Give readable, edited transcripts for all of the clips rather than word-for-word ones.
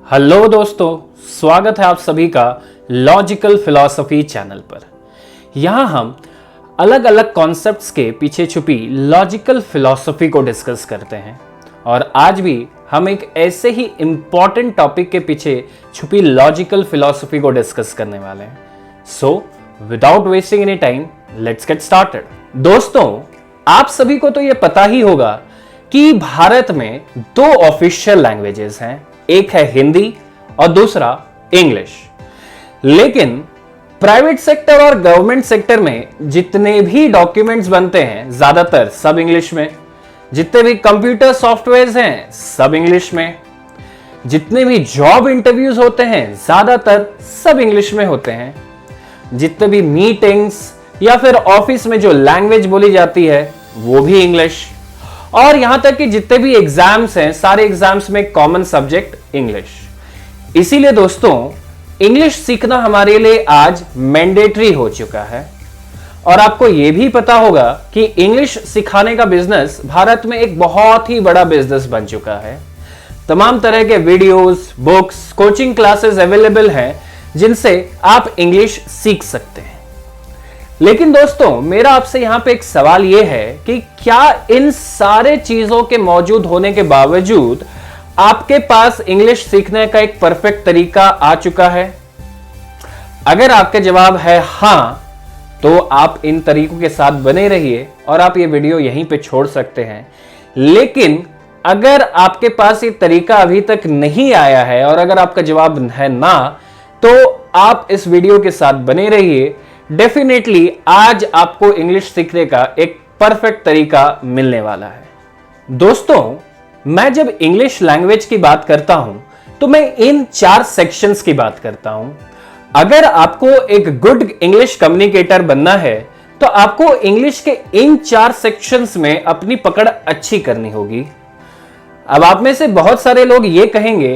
Hello दोस्तों, स्वागत है आप सभी का लॉजिकल फिलॉसफी चैनल पर। यहाँ हम अलग अलग कॉन्सेप्ट्स के पीछे छुपी लॉजिकल फिलॉसफी को डिस्कस करते हैं और आज भी हम एक ऐसे ही इंपॉर्टेंट टॉपिक के पीछे छुपी लॉजिकल फिलॉसफी को डिस्कस करने वाले हैं। So without wasting any time, let's get started. दोस्तों, आप सभी को तो ये पता ही होगा कि भारत में दो ऑफिशियल लैंग्वेजेस हैं, एक है हिंदी और दूसरा इंग्लिश। लेकिन प्राइवेट सेक्टर और गवर्नमेंट सेक्टर में जितने भी डॉक्यूमेंट्स बनते हैं ज्यादातर सब इंग्लिश में, जितने भी कंप्यूटर सॉफ्टवेयर्स हैं सब इंग्लिश में, जितने भी जॉब इंटरव्यूज होते हैं ज्यादातर सब इंग्लिश में होते हैं, जितने भी मीटिंग्स या फिर ऑफिस में जो लैंग्वेज बोली जाती है वो भी इंग्लिश, और यहां तक कि जितने भी एग्जाम्स हैं सारे एग्जाम्स में कॉमन सब्जेक्ट इंग्लिश। इसीलिए दोस्तों, इंग्लिश सीखना हमारे लिए आज मैंडेटरी हो चुका है। और आपको यह भी पता होगा कि इंग्लिश सिखाने का बिजनेस भारत में एक बहुत ही बड़ा बिजनेस बन चुका है। तमाम तरह के videos, books, coaching classes available हैं जिनसे आप इंग्लिश सीख सकते हैं। लेकिन दोस्तों, मेरा आपसे यहां पे एक सवाल यह है कि क्या इन सारे चीजों के मौजूद होने के बावजूद आपके पास इंग्लिश सीखने का एक परफेक्ट तरीका आ चुका है? अगर आपका जवाब है हां, तो आप इन तरीकों के साथ बने रहिए और आप ये वीडियो यहीं पे छोड़ सकते हैं। लेकिन अगर आपके पास ये तरीका अभी तक नहीं आया है और अगर आपका जवाब है ना, तो आप इस वीडियो के साथ बने रहिए। डेफिनेटली आज आपको इंग्लिश सीखने का एक परफेक्ट तरीका मिलने वाला है। दोस्तों, मैं जब इंग्लिश लैंग्वेज की बात करता हूं तो मैं इन 4 सेक्शंस की बात करता हूं। अगर आपको एक गुड इंग्लिश कम्युनिकेटर बनना है तो आपको इंग्लिश के इन 4 सेक्शंस में अपनी पकड़ अच्छी करनी होगी। अब आप में से बहुत सारे लोग ये कहेंगे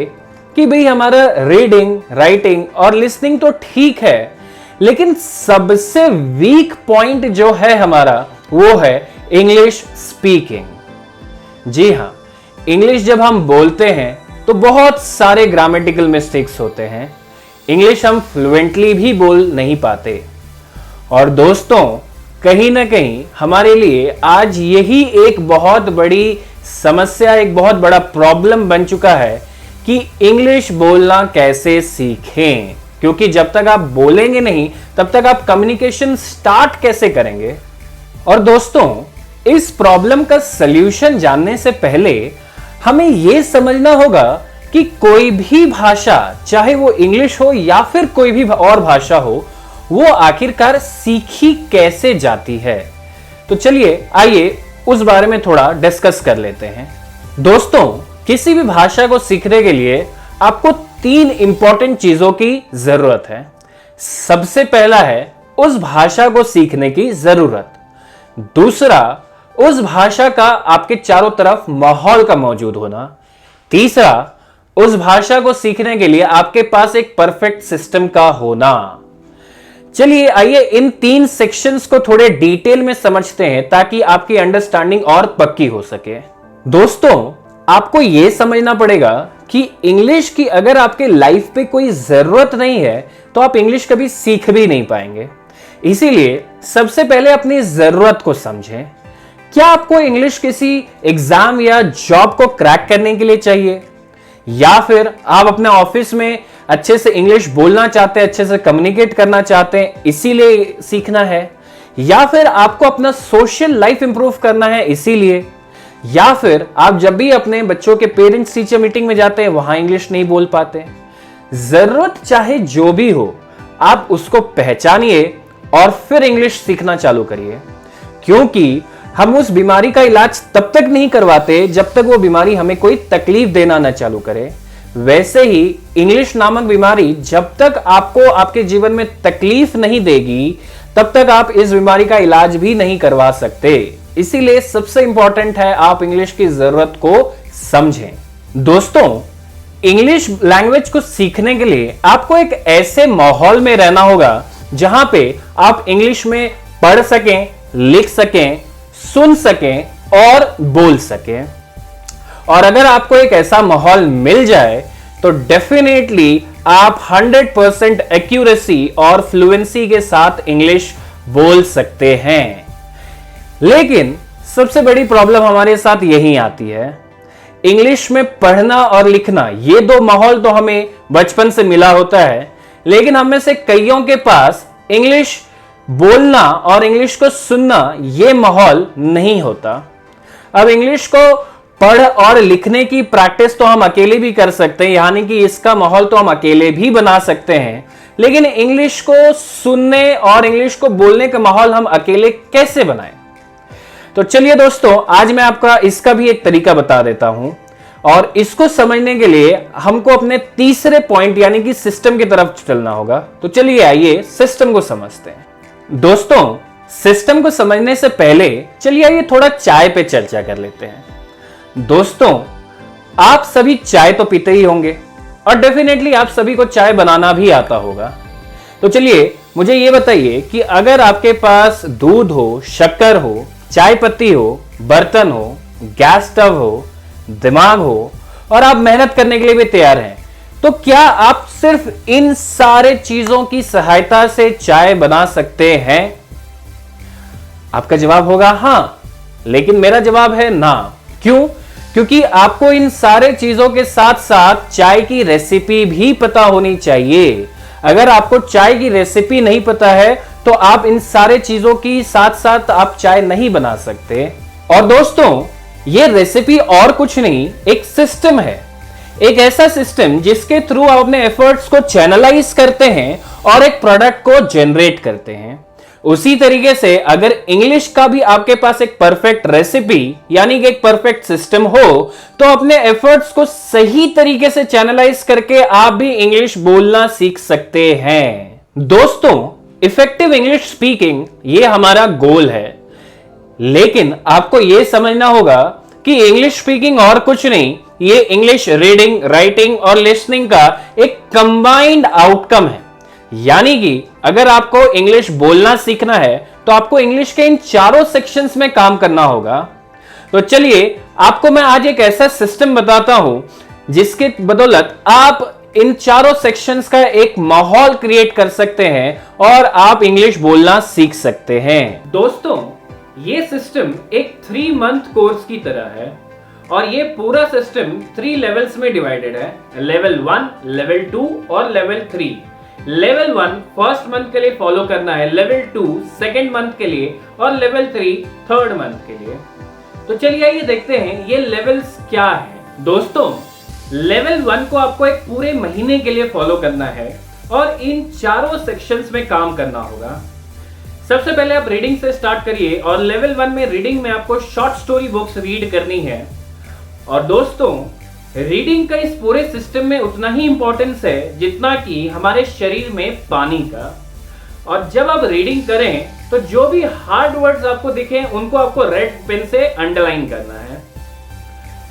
कि भाई हमारा रीडिंग, राइटिंग और लिसनिंग तो ठीक है, लेकिन सबसे वीक पॉइंट जो है हमारा वो है इंग्लिश स्पीकिंग। जी हां, इंग्लिश जब हम बोलते हैं तो बहुत सारे ग्रामेटिकल मिस्टेक्स होते हैं। इंग्लिश हम फ्लुएंटली भी बोल नहीं पाते। और दोस्तों, कहीं ना कहीं हमारे लिए आज यही एक बहुत बड़ी समस्या, एक बहुत बड़ा प्रॉब्लम बन चुका है कि इंग्लिश बोलना कैसे सीखें। क्योंकि जब तक आप बोलेंगे नहीं तब तक आप कम्युनिकेशन स्टार्ट कैसे करेंगे? और दोस्तों, इस प्रॉब्लम का सलूशन जानने से पहले हमें यह समझना होगा कि कोई भी भाषा, चाहे वो इंग्लिश हो या फिर कोई भी और भाषा हो, वो आखिरकार सीखी कैसे जाती है। तो चलिए आइए उस बारे में थोड़ा डिस्कस कर लेते हैं। दोस्तों, किसी भी भाषा को सीखने के लिए आपको 3 इंपॉर्टेंट चीजों की जरूरत है। सबसे पहला है उस भाषा को सीखने की जरूरत। दूसरा, उस भाषा का आपके चारों तरफ माहौल का मौजूद होना। तीसरा, उस भाषा को सीखने के लिए आपके पास एक परफेक्ट सिस्टम का होना। चलिए आइए इन 3 सेक्शंस को थोड़े डिटेल में समझते हैं ताकि आपकी अंडरस्टैंडिंग और पक्की हो सके। दोस्तों, आपको यह समझना पड़ेगा कि इंग्लिश की अगर आपके लाइफ पे कोई जरूरत नहीं है तो आप इंग्लिश कभी सीख भी नहीं पाएंगे। इसीलिए सबसे पहले अपनी जरूरत को समझें। क्या आपको इंग्लिश किसी एग्जाम या जॉब को क्रैक करने के लिए चाहिए, या फिर आप अपने ऑफिस में अच्छे से इंग्लिश बोलना चाहते हैं, अच्छे से कम्युनिकेट करना चाहते हैं इसीलिए सीखना है, या फिर आपको अपना सोशल लाइफ इंप्रूव करना है इसीलिए, या फिर आप जब भी अपने बच्चों के पेरेंट्स टीचर मीटिंग में जाते हैं वहां इंग्लिश नहीं बोल पाते। जरूरत चाहे जो भी हो, आप उसको पहचानिए और फिर इंग्लिश सीखना चालू करिए। क्योंकि हम उस बीमारी का इलाज तब तक नहीं करवाते जब तक वो बीमारी हमें कोई तकलीफ देना न चालू करे। वैसे ही इंग्लिश नामक बीमारी जब तक आपको आपके जीवन में तकलीफ नहीं देगी तब तक आप इस बीमारी का इलाज भी नहीं करवा सकते। इसीलिए सबसे इंपॉर्टेंट है आप इंग्लिश की जरूरत को समझें। दोस्तों, इंग्लिश लैंग्वेज को सीखने के लिए आपको एक ऐसे माहौल में रहना होगा जहां पे आप इंग्लिश में पढ़ सकें, लिख सकें, सुन सकें और बोल सकें। और अगर आपको एक ऐसा माहौल मिल जाए तो डेफिनेटली आप 100% एक्यूरेसी और फ्लुएंसी के साथ इंग्लिश बोल सकते हैं। लेकिन सबसे बड़ी प्रॉब्लम हमारे साथ यही आती है, इंग्लिश में पढ़ना और लिखना ये दो माहौल तो हमें बचपन से मिला होता है, लेकिन हम में से कईयों के पास इंग्लिश बोलना और इंग्लिश को सुनना ये माहौल नहीं होता। अब इंग्लिश को पढ़ और लिखने की प्रैक्टिस तो हम अकेले भी कर सकते हैं, यानी कि इसका माहौल तो हम अकेले भी बना सकते हैं, लेकिन इंग्लिश को सुनने और इंग्लिश को बोलने का माहौल हम अकेले कैसे बनाएं? तो चलिए दोस्तों, आज मैं आपका इसका भी एक तरीका बता देता हूं, और इसको समझने के लिए हमको अपने तीसरे पॉइंट यानी कि सिस्टम की तरफ चलना होगा। तो चलिए आइए सिस्टम को समझते हैं। दोस्तों, सिस्टम को समझने से पहले चलिए आइए थोड़ा चाय पे चर्चा कर लेते हैं। दोस्तों, आप सभी चाय तो पीते ही होंगे और डेफिनेटली आप सभी को चाय बनाना भी आता होगा। तो चलिए मुझे ये बताइए कि अगर आपके पास दूध हो, शक्कर हो, चाय पत्ती हो, बर्तन हो, गैस स्टव हो, दिमाग हो और आप मेहनत करने के लिए भी तैयार हैं, तो क्या आप सिर्फ इन सारे चीजों की सहायता से चाय बना सकते हैं? आपका जवाब होगा हां, लेकिन मेरा जवाब है ना। क्यों? क्योंकि आपको इन सारे चीजों के साथ साथ चाय की रेसिपी भी पता होनी चाहिए। अगर आपको चाय की रेसिपी नहीं पता है तो आप इन सारे चीजों की साथ साथ आप चाय नहीं बना सकते। और दोस्तों, ये रेसिपी और कुछ नहीं, एक सिस्टम है, एक ऐसा सिस्टम जिसके थ्रू आप अपने एफर्ट्स को चैनलाइज करते हैं और एक प्रोडक्ट को जनरेट करते हैं। उसी तरीके से अगर इंग्लिश का भी आपके पास एक परफेक्ट रेसिपी यानी कि एक परफेक्ट सिस्टम हो, तो अपने एफर्ट्स को सही तरीके से चैनलाइज करके आप भी इंग्लिश बोलना सीख सकते हैं। दोस्तों, इफेक्टिव इंग्लिश स्पीकिंग ये हमारा गोल है, लेकिन आपको यह समझना होगा कि इंग्लिश स्पीकिंग और कुछ नहीं, ये इंग्लिश रीडिंग, राइटिंग और लिसनिंग का एक कंबाइंड आउटकम है। यानी कि अगर आपको इंग्लिश बोलना सीखना है तो आपको इंग्लिश के इन चारों सेक्शंस में काम करना होगा। तो चलिए आपको मैं आज एक ऐसा सिस्टम बताता हूं जिसके बदौलत आप इन चारों सेक्शंस का एक माहौल क्रिएट कर सकते हैं और आप इंग्लिश बोलना सीख सकते हैं। दोस्तों, ये सिस्टम एक 3 मंथ कोर्स की तरह है और ये पूरा सिस्टम 3 लेवल्स में डिवाइडेड है, लेवल 1, लेवल 2 और लेवल 3। लेवल 1 फर्स्ट मंथ के लिए फॉलो करना है, लेवल 2 सेकेंड मंथ के लिए और लेवल 3 थर्ड मंथ के लिए। तो चलिए आइए देखते हैं ये लेवल्स क्या है। दोस्तों, लेवल 1 को आपको एक पूरे महीने के लिए फॉलो करना है और इन चारों सेक्शंस में काम करना होगा। सबसे पहले आप रीडिंग से स्टार्ट करिए और लेवल 1 में रीडिंग में आपको शॉर्ट स्टोरी बुक्स रीड करनी है। और दोस्तों, रीडिंग का इस पूरे सिस्टम में उतना ही इंपॉर्टेंस है जितना कि हमारे शरीर में पानी का। और जब आप रीडिंग करें तो जो भी हार्ड वर्ड्स आपको दिखें उनको आपको रेड पेन से अंडरलाइन करना है।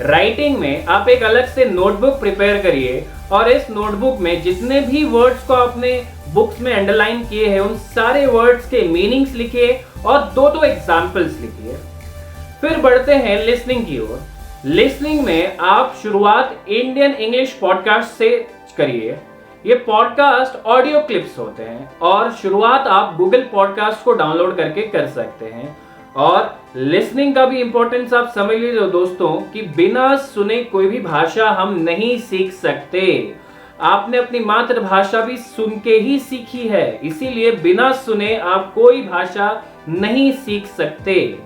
राइटिंग में आप एक अलग से नोटबुक प्रिपेयर करिए और इस नोटबुक में जितने भी वर्ड्स को आपने बुक्स में अंडरलाइन किए हैं उन सारे वर्ड्स के मीनिंग्स लिखिए और 2-2 एग्जाम्पल्स लिखिए। फिर बढ़ते हैं लिसनिंग की ओर। लिसनिंग में आप शुरुआत इंडियन इंग्लिश पॉडकास्ट से करिए। ये पॉडकास्ट ऑडियो क्लिप्स होते हैं और शुरुआत आप गूगल पॉडकास्ट को डाउनलोड करके कर सकते हैं। और लिसनिंग का भी इंपॉर्टेंस आप समझ लीजिए दोस्तों कि बिना सुने कोई भी भाषा हम नहीं सीख सकते। आपने अपनी मातृभाषा भी सुन के ही सीखी है, इसीलिए बिना सुने आप कोई भाषा नहीं सीख सकते।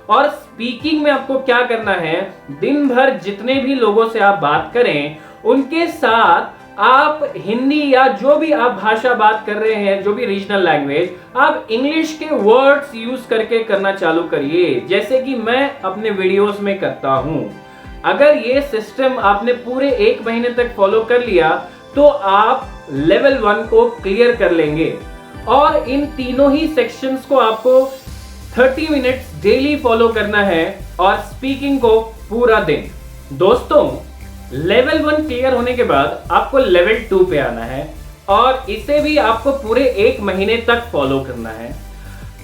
और स्पीकिंग में आपको क्या करना है, दिन भर जितने भी लोगों से आप बात करें उनके साथ आप हिंदी या जो भी आप भाषा बात कर रहे हैं, जो भी रीजनल लैंग्वेज, आप इंग्लिश के वर्ड्स यूज करके करना चालू करिए, जैसे कि मैं अपने वीडियोस में करता हूं। अगर ये सिस्टम आपने पूरे 1 महीने तक फॉलो कर लिया तो आप लेवल 1 को क्लियर कर लेंगे। और इन तीनों ही सेक्शंस को आपको 30 मिनट्स डेली फॉलो करना है और स्पीकिंग को पूरा दिन। दोस्तों, लेवल 1 क्लियर होने के बाद आपको लेवल 2 पे आना है और इसे भी आपको पूरे 1 महीने तक फॉलो करना है।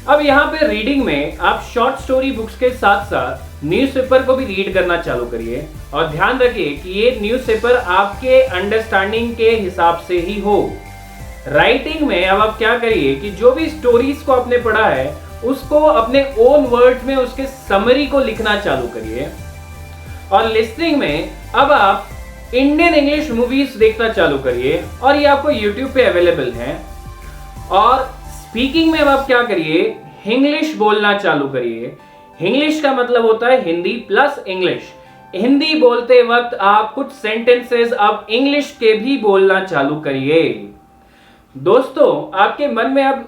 अब यहाँ पे रीडिंग में आप शॉर्ट स्टोरी बुक्स के साथ साथ न्यूज़पेपर को भी रीड करना चालू करिए और ध्यान रखिए कि ये न्यूज़पेपर आपके अंडरस्टैंडिंग के हिसाब से ही हो। राइटिंग में अब आप क्या करिए कि जो भी स्टोरीज को आपने पढ़ा है उसको अपने ओन वर्ड्स में उसके समरी को लिखना चालू करिए। और लिसनिंग में अब आप इंडियन इंग्लिश मूवीज देखना चालू करिए और ये आपको यूट्यूब पे अवेलेबल है। और स्पीकिंग में अब आप क्या करिए, इंग्लिश बोलना चालू करिए। इंग्लिश का मतलब होता है हिंदी प्लस इंग्लिश। हिंदी बोलते वक्त आप कुछ सेंटेंसेस आप इंग्लिश के भी बोलना चालू करिए। दोस्तों, आपके मन में अब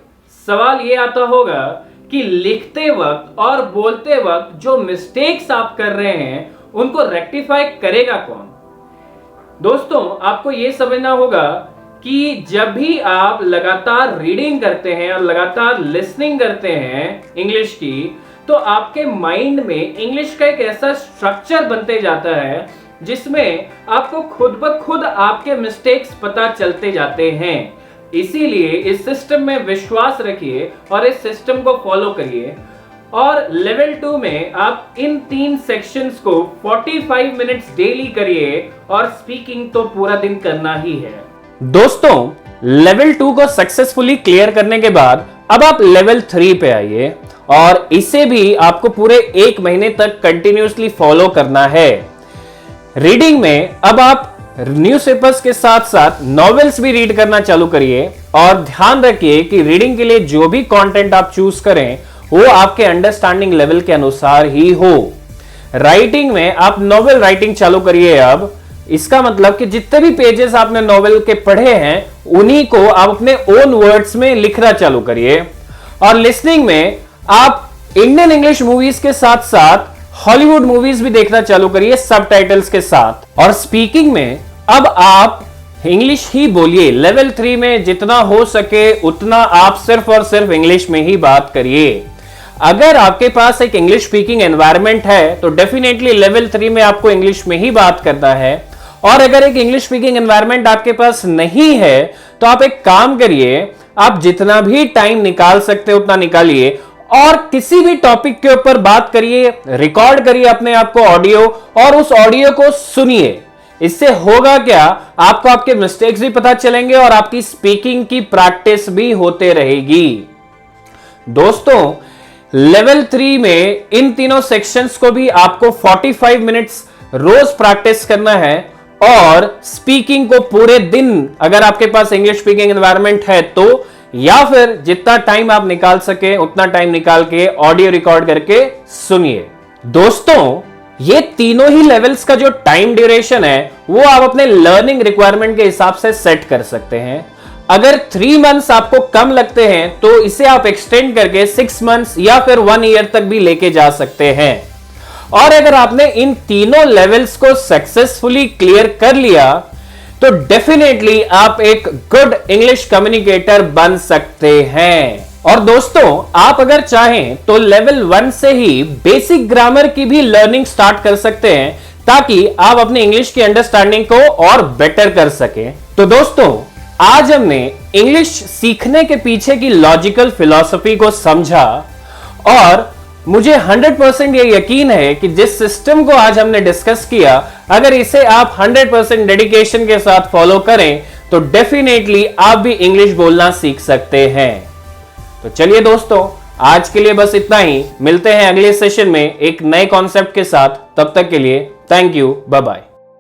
सवाल ये आता होगा कि लिखते वक्त और बोलते वक्त जो मिस्टेक्स आप कर रहे हैं उनको रेक्टिफाई करेगा कौन। दोस्तों, आपको यह समझना होगा कि जब भी आप लगातार रीडिंग करते हैं और लगातार लिसनिंग करते हैं इंग्लिश की, तो आपके माइंड में इंग्लिश का एक ऐसा स्ट्रक्चर बनते जाता है जिसमें आपको खुद ब खुद आपके मिस्टेक्स पता चलते जाते हैं। इसीलिए इस सिस्टम में विश्वास रखिए और इस सिस्टम को फॉलो करिए। और लेवल 2 में आप इन 3 सेक्शंस को 45 मिनट्स डेली करिए और स्पीकिंग तो पूरा दिन करना ही है। दोस्तों, लेवल 2 को सक्सेसफुली क्लियर करने के बाद अब आप लेवल 3 पे आइए और इसे भी आपको पूरे 1 महीने तक कंटिन्यूअसली फॉलो करना है। रीडिंग में अब आप न्यूज़पेपर्स के साथ साथ नॉवेल्स भी रीड करना चालू करिए और ध्यान रखिए कि रीडिंग के लिए जो भी कंटेंट आप चूज करें वो आपके अंडरस्टैंडिंग लेवल के अनुसार ही हो। राइटिंग में आप नॉवेल राइटिंग चालू करिए। अब इसका मतलब कि जितने भी पेजेस आपने नॉवेल के पढ़े हैं उन्हीं को आप अपने ओन वर्ड्स में लिखना चालू करिए। और लिसनिंग में आप इंडियन इंग्लिश मूवीज के साथ साथ हॉलीवुड मूवीज भी देखना चालू करिए सबटाइटल्स के साथ। और स्पीकिंग में अब आप इंग्लिश ही बोलिए। लेवल 3 में जितना हो सके उतना आप सिर्फ और सिर्फ इंग्लिश में ही बात करिए। अगर आपके पास एक इंग्लिश स्पीकिंग एनवायरनमेंट है तो डेफिनेटली लेवल 3 में आपको इंग्लिश में ही बात करना है। और अगर एक इंग्लिश स्पीकिंग एनवायरनमेंट आपके पास नहीं है तो आप एक काम करिए, आप जितना भी टाइम निकाल सकते हो उतना निकालिए और किसी भी टॉपिक के ऊपर बात करिए, रिकॉर्ड करिए अपने आप को ऑडियो और उस ऑडियो को सुनिए। इससे होगा क्या, आपको आपके मिस्टेक्स भी पता चलेंगे और आपकी स्पीकिंग की प्रैक्टिस भी होते रहेगी। दोस्तों, लेवल 3 में इन तीनों सेक्शंस को भी आपको 45 मिनट्स रोज प्रैक्टिस करना है और स्पीकिंग को पूरे दिन, अगर आपके पास इंग्लिश स्पीकिंग एनवायरनमेंट है तो, या फिर जितना टाइम आप निकाल सके उतना टाइम निकाल के ऑडियो रिकॉर्ड करके सुनिए। दोस्तों, ये तीनों ही लेवल्स का जो टाइम ड्यूरेशन है वो आप अपने लर्निंग रिक्वायरमेंट के हिसाब से सेट कर सकते हैं। अगर 3 मंथ्स आपको कम लगते हैं तो इसे आप एक्सटेंड करके 6 मंथ्स या फिर 1 ईयर तक भी लेके जा सकते हैं। और अगर आपने इन तीनों लेवल्स को सक्सेसफुली क्लियर कर लिया तो डेफिनेटली आप एक गुड इंग्लिश कम्युनिकेटर बन सकते हैं। और दोस्तों, आप अगर चाहें तो लेवल 1 से ही बेसिक ग्रामर की भी लर्निंग स्टार्ट कर सकते हैं ताकि आप अपने इंग्लिश की अंडरस्टैंडिंग को और बेटर कर सकें। तो दोस्तों, आज हमने इंग्लिश सीखने के पीछे की लॉजिकल फिलॉसफी को समझा और मुझे 100% ये यकीन है कि जिस सिस्टम को आज हमने डिस्कस किया, अगर इसे आप 100% डेडिकेशन के साथ फॉलो करें तो डेफिनेटली आप भी इंग्लिश बोलना सीख सकते हैं। तो चलिए दोस्तों, आज के लिए बस इतना ही। मिलते हैं अगले सेशन में एक नए कॉन्सेप्ट के साथ। तब तक के लिए थैंक यू, बाय बाय।